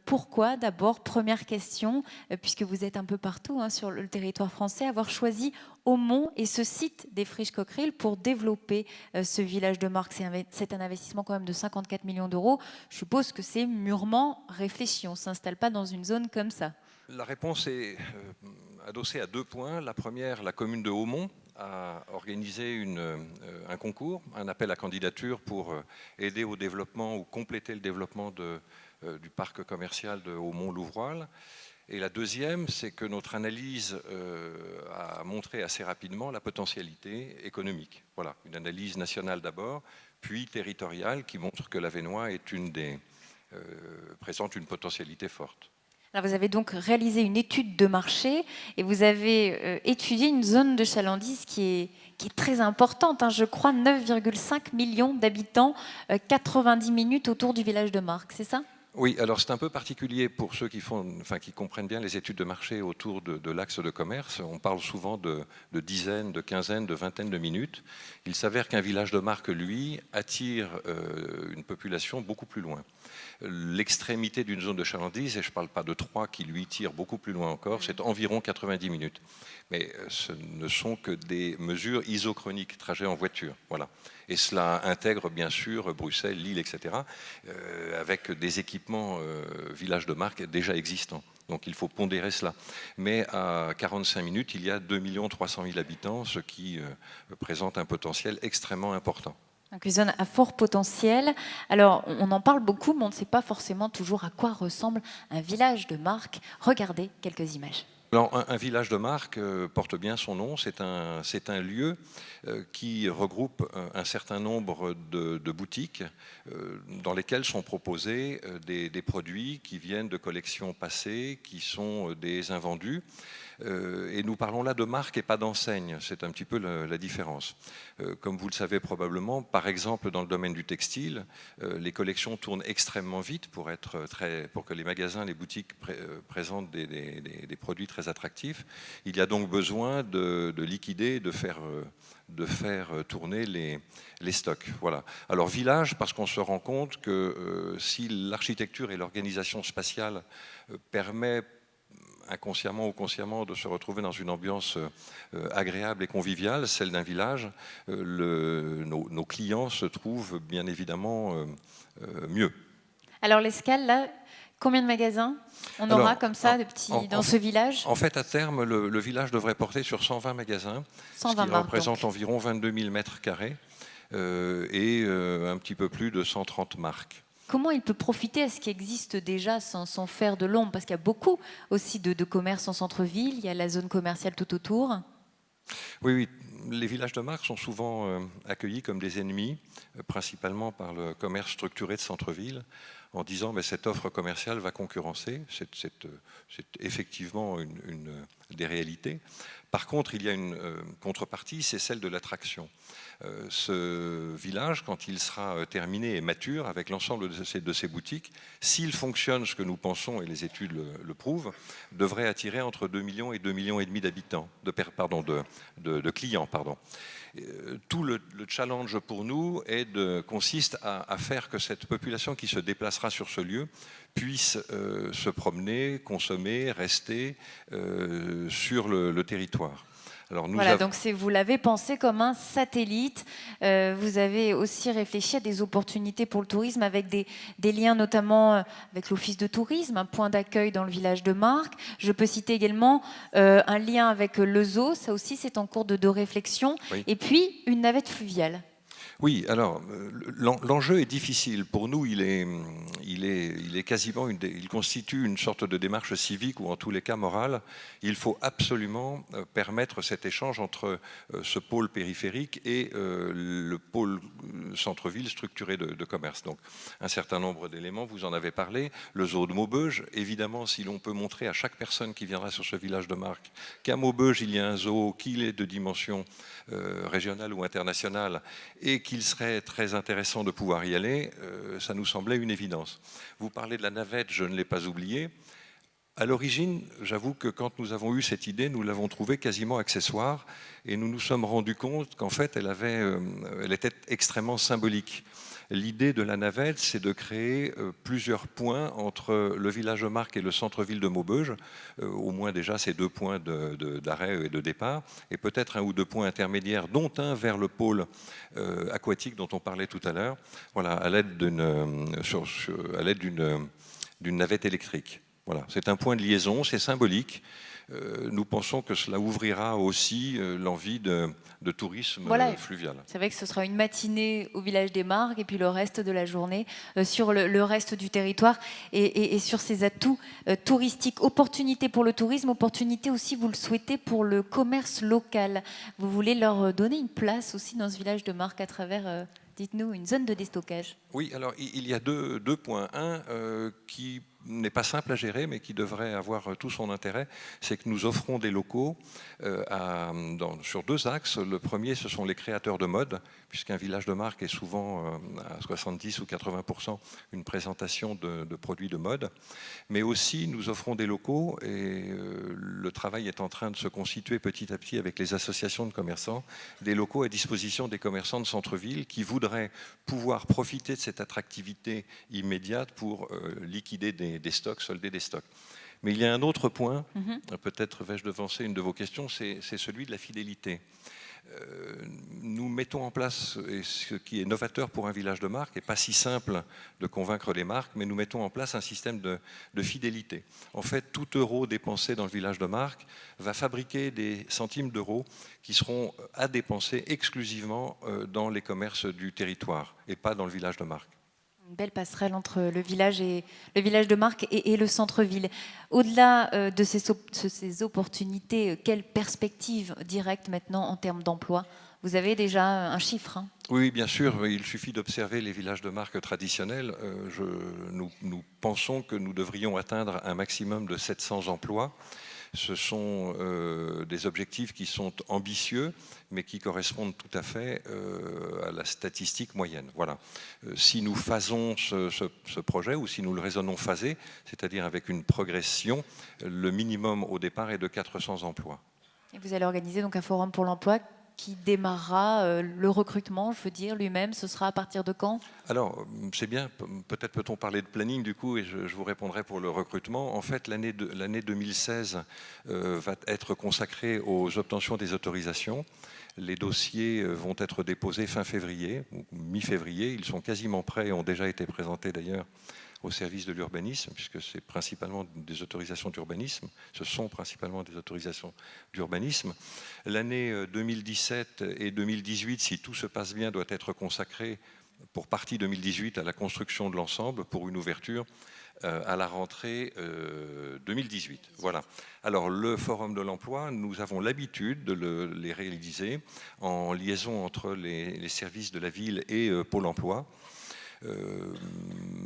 Pourquoi, d'abord, première question, puisque vous êtes un peu partout hein, sur le territoire français, avoir choisi Aumont et ce site des Friches Cockerill pour développer ce village de marque? C'est un investissement quand même de 54 millions d'euros. Je suppose que c'est mûrement réfléchi. On ne s'installe pas dans une zone comme ça. La réponse est adossée à 2 points. La première, la commune de Aumont a organisé un concours, un appel à candidature pour aider au développement ou compléter le développement du parc commercial de Aumont-Louvroil. Et la deuxième, c'est que notre analyse a montré assez rapidement la potentialité économique. Voilà, une analyse nationale d'abord, puis territoriale qui montre que l'Avesnois présente une potentialité forte. Alors vous avez donc réalisé une étude de marché et vous avez étudié une zone de chalandise qui est très importante. Hein, je crois 9,5 millions d'habitants, 90 minutes autour du village de Marcq, c'est ça? Oui, alors c'est un peu particulier pour ceux qui comprennent bien les études de marché autour de l'axe de commerce. On parle souvent de dizaines, de quinzaines, de vingtaines de minutes. Il s'avère qu'un village de marque, lui, attire une population beaucoup plus loin. L'extrémité d'une zone de chalandise, et je ne parle pas de Troyes qui lui tire beaucoup plus loin encore, c'est environ 90 minutes. Mais ce ne sont que des mesures isochroniques, trajet en voiture. Voilà. Et cela intègre bien sûr Bruxelles, Lille, etc., avec des équipements villages de marque déjà existants. Donc il faut pondérer cela. Mais à 45 minutes, il y a 2 300 000 habitants, ce qui présente un potentiel extrêmement important. Donc une zone à fort potentiel. Alors on en parle beaucoup, mais on ne sait pas forcément toujours à quoi ressemble un village de marque. Regardez quelques images. Alors, un village de marque porte bien son nom, c'est un lieu qui regroupe un certain nombre de boutiques dans lesquelles sont proposés des produits qui viennent de collections passées, qui sont des invendus. Et nous parlons là de marque et pas d'enseigne, c'est un petit peu la différence. Comme vous le savez probablement, par exemple dans le domaine du textile, les collections tournent extrêmement vite pour que les magasins, les boutiques présentent des produits très attractifs. Il y a donc besoin de liquider, de faire tourner les stocks. Voilà. Alors village, parce qu'on se rend compte que si l'architecture et l'organisation spatiale permettent inconsciemment ou consciemment de se retrouver dans une ambiance agréable et conviviale, celle d'un village, nos clients se trouvent bien évidemment mieux. Alors l'escale, là, combien de magasins on aura comme ça dans ce village? En fait, à terme, le village devrait porter sur 120 magasins, 120 ce qui représente environ 22 000 mètres carrés et un petit peu plus de 130 marques. Comment il peut profiter à ce qui existe déjà sans faire de l'ombre? Parce qu'il y a beaucoup aussi de commerces en centre-ville, il y a la zone commerciale tout autour. Oui, les villages de marque sont souvent accueillis comme des ennemis, principalement par le commerce structuré de centre-ville, en disant que cette offre commerciale va concurrencer. C'est effectivement des réalités. Par contre, il y a une contrepartie, c'est celle de l'attraction. Ce village, quand il sera terminé et mature, avec l'ensemble de ses boutiques, s'il fonctionne, ce que nous pensons, et les études le prouvent, devrait attirer entre 2 millions et 2,5 millions d'habitants, de clients. Tout le challenge pour nous consiste à faire que cette population qui se déplacera sur ce lieu puisse se promener, consommer, rester sur le territoire. Alors voilà, donc vous l'avez pensé comme un satellite. Vous avez aussi réfléchi à des opportunités pour le tourisme avec des liens notamment avec l'office de tourisme, un point d'accueil dans le village de Marcq. Je peux citer également un lien avec le zoo, ça aussi c'est en cours de réflexion. Oui. Et puis une navette fluviale. Oui, alors l'enjeu est difficile. Pour nous, il constitue une sorte de démarche civique ou en tous les cas morale. Il faut absolument permettre cet échange entre ce pôle périphérique et le pôle centre-ville structuré de commerce. Donc un certain nombre d'éléments, vous en avez parlé. Le zoo de Maubeuge, évidemment, si l'on peut montrer à chaque personne qui viendra sur ce village de Marcq qu'à Maubeuge, il y a un zoo, qu'il est de dimension régionale ou internationale et qu'il serait très intéressant de pouvoir y aller, ça nous semblait une évidence. Vous parlez de la navette, je ne l'ai pas oublié. À l'origine, j'avoue que quand nous avons eu cette idée, nous l'avons trouvée quasiment accessoire et nous nous sommes rendus compte qu'en fait, elle était extrêmement symbolique. L'idée de la navette, c'est de créer plusieurs points entre le village de Marques et le centre-ville de Maubeuge, au moins déjà ces 2 points d'arrêt et de départ, et peut-être 1 ou 2 points intermédiaires, dont un vers le pôle aquatique dont on parlait tout à l'heure, voilà, à l'aide d'une navette électrique. Voilà, c'est un point de liaison, c'est symbolique. Nous pensons que cela ouvrira aussi l'envie de tourisme fluvial. C'est vrai que ce sera une matinée au village des Marques et puis le reste de la journée sur le reste du territoire et sur ces atouts touristiques. Opportunité pour le tourisme, opportunité aussi, vous le souhaitez, pour le commerce local. Vous voulez leur donner une place aussi dans ce village de Marques à travers, dites-nous, une zone de déstockage. Oui, alors il y a deux points. Un qui n'est pas simple à gérer, mais qui devrait avoir tout son intérêt, c'est que nous offrons des locaux sur 2 axes. Le premier, ce sont les créateurs de mode, puisqu'un village de Marques est souvent à 70 ou 80% une présentation de produits de mode. Mais aussi, nous offrons des locaux, et le travail est en train de se constituer petit à petit avec les associations de commerçants, des locaux à disposition des commerçants de centre-ville qui voudraient pouvoir profiter de cette attractivité immédiate pour liquider des stocks, solder des stocks. Mais il y a un autre point, peut-être vais-je devancer une de vos questions, c'est celui de la fidélité. Nous mettons en place, et ce qui est novateur pour un village de marque, et pas si simple de convaincre les marques, mais nous mettons en place un système de fidélité. En fait, tout euro dépensé dans le village de marque va fabriquer des centimes d'euros qui seront à dépenser exclusivement dans les commerces du territoire et pas dans le village de marque. Une belle passerelle entre le village de Marques et le centre-ville. Au-delà de ces opportunités, quelle perspective directe maintenant en termes d'emploi? Vous avez déjà un chiffre, hein? Oui, bien sûr. Il suffit d'observer les villages de marque traditionnels. Nous pensons que nous devrions atteindre un maximum de 700 emplois. Ce sont des objectifs qui sont ambitieux, mais qui correspondent tout à fait à la statistique moyenne. Voilà. Si nous phasons ce projet, ou si nous le raisonnons phasé, c'est-à-dire avec une progression, le minimum au départ est de 400 emplois. Et vous allez organiser donc un forum pour l'emploi qui démarrera le recrutement, je veux dire, lui-même. Ce sera à partir de quand? Alors, c'est bien, peut-être peut-on parler de planning du coup, et je vous répondrai pour le recrutement. En fait, l'année 2016 va être consacrée aux obtentions des autorisations. Les dossiers vont être déposés fin février, ou mi-février. Ils sont quasiment prêts et ont déjà été présentés d'ailleurs au service de l'urbanisme, puisque c'est principalement des autorisations d'urbanisme. Ce sont principalement des autorisations d'urbanisme. L'année 2017 et 2018, si tout se passe bien, doit être consacrée pour partie 2018 à la construction de l'ensemble, pour une ouverture à la rentrée 2018. Voilà. Alors, le Forum de l'emploi, nous avons l'habitude de les réaliser en liaison entre les services de la ville et Pôle emploi.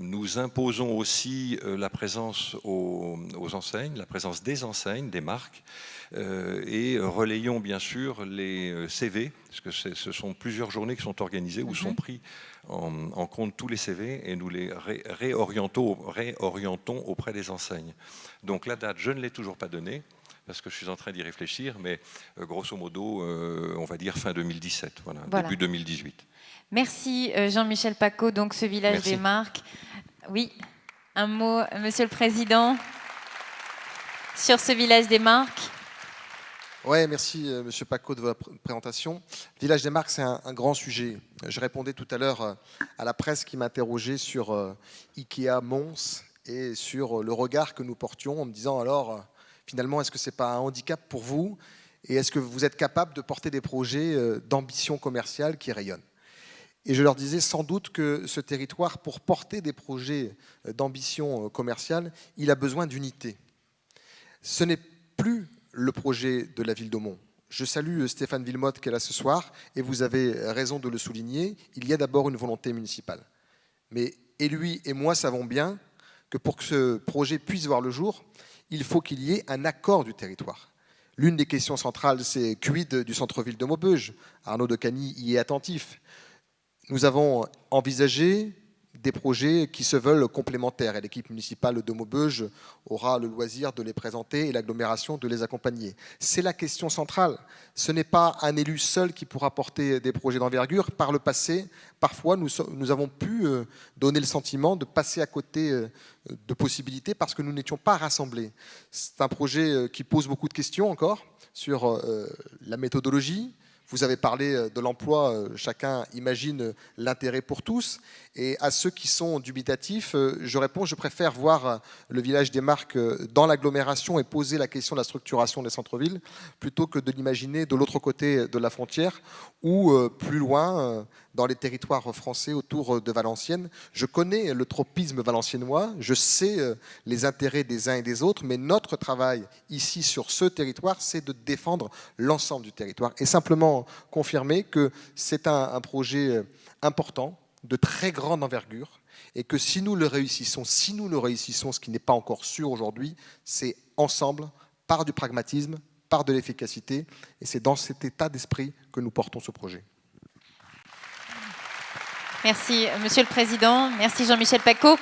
Nous imposons aussi la présence aux enseignes, la présence des enseignes, des marques, et relayons bien sûr les CV, parce que ce sont plusieurs journées qui sont organisées où sont pris en compte tous les CV et nous les réorientons auprès des enseignes. Donc la date, je ne l'ai toujours pas donnée, parce que je suis en train d'y réfléchir, mais grosso modo, on va dire fin 2017, voilà. Début 2018. Merci Jean-Michel Pacaud, donc ce village des Marques. Oui, un mot, Monsieur le Président, sur ce village des Marques. Oui, merci Monsieur Pacaud de votre présentation. Village des Marques, c'est un grand sujet. Je répondais tout à l'heure à la presse qui m'interrogeait sur Ikea Mons et sur le regard que nous portions en me disant alors, finalement, est-ce que ce n'est pas un handicap pour vous? Et est-ce que vous êtes capable de porter des projets d'ambition commerciale qui rayonnent? Et je leur disais sans doute que ce territoire, pour porter des projets d'ambition commerciale, il a besoin d'unité. Ce n'est plus le projet de la ville d'Aumont. Je salue Stéphane Villemotte qui est là ce soir, et vous avez raison de le souligner, il y a d'abord une volonté municipale. Mais et lui et moi savons bien que pour que ce projet puisse voir le jour, il faut qu'il y ait un accord du territoire. L'une des questions centrales, c'est quid du centre-ville de Maubeuge? Arnaud de Cagny y est attentif. Nous avons envisagé des projets qui se veulent complémentaires. Et l'équipe municipale de Maubeuge aura le loisir de les présenter et l'agglomération de les accompagner. C'est la question centrale. Ce n'est pas un élu seul qui pourra porter des projets d'envergure. Par le passé, parfois, nous avons pu donner le sentiment de passer à côté de possibilités parce que nous n'étions pas rassemblés. C'est un projet qui pose beaucoup de questions encore sur la méthodologie. Vous avez parlé de l'emploi, chacun imagine l'intérêt pour tous. Et à ceux qui sont dubitatifs, je réponds, je préfère voir le village des Marques dans l'agglomération et poser la question de la structuration des centres-villes, plutôt que de l'imaginer de l'autre côté de la frontière ou plus loin, dans les territoires français autour de Valenciennes. Je connais le tropisme valenciennois, je sais les intérêts des uns et des autres, mais notre travail ici sur ce territoire, c'est de défendre l'ensemble du territoire et simplement confirmer que c'est un projet important, de très grande envergure, et que si nous le réussissons, ce qui n'est pas encore sûr aujourd'hui, c'est ensemble, par du pragmatisme, par de l'efficacité, et c'est dans cet état d'esprit que nous portons ce projet. Merci, Monsieur le Président. Merci, Jean-Michel Pacaud.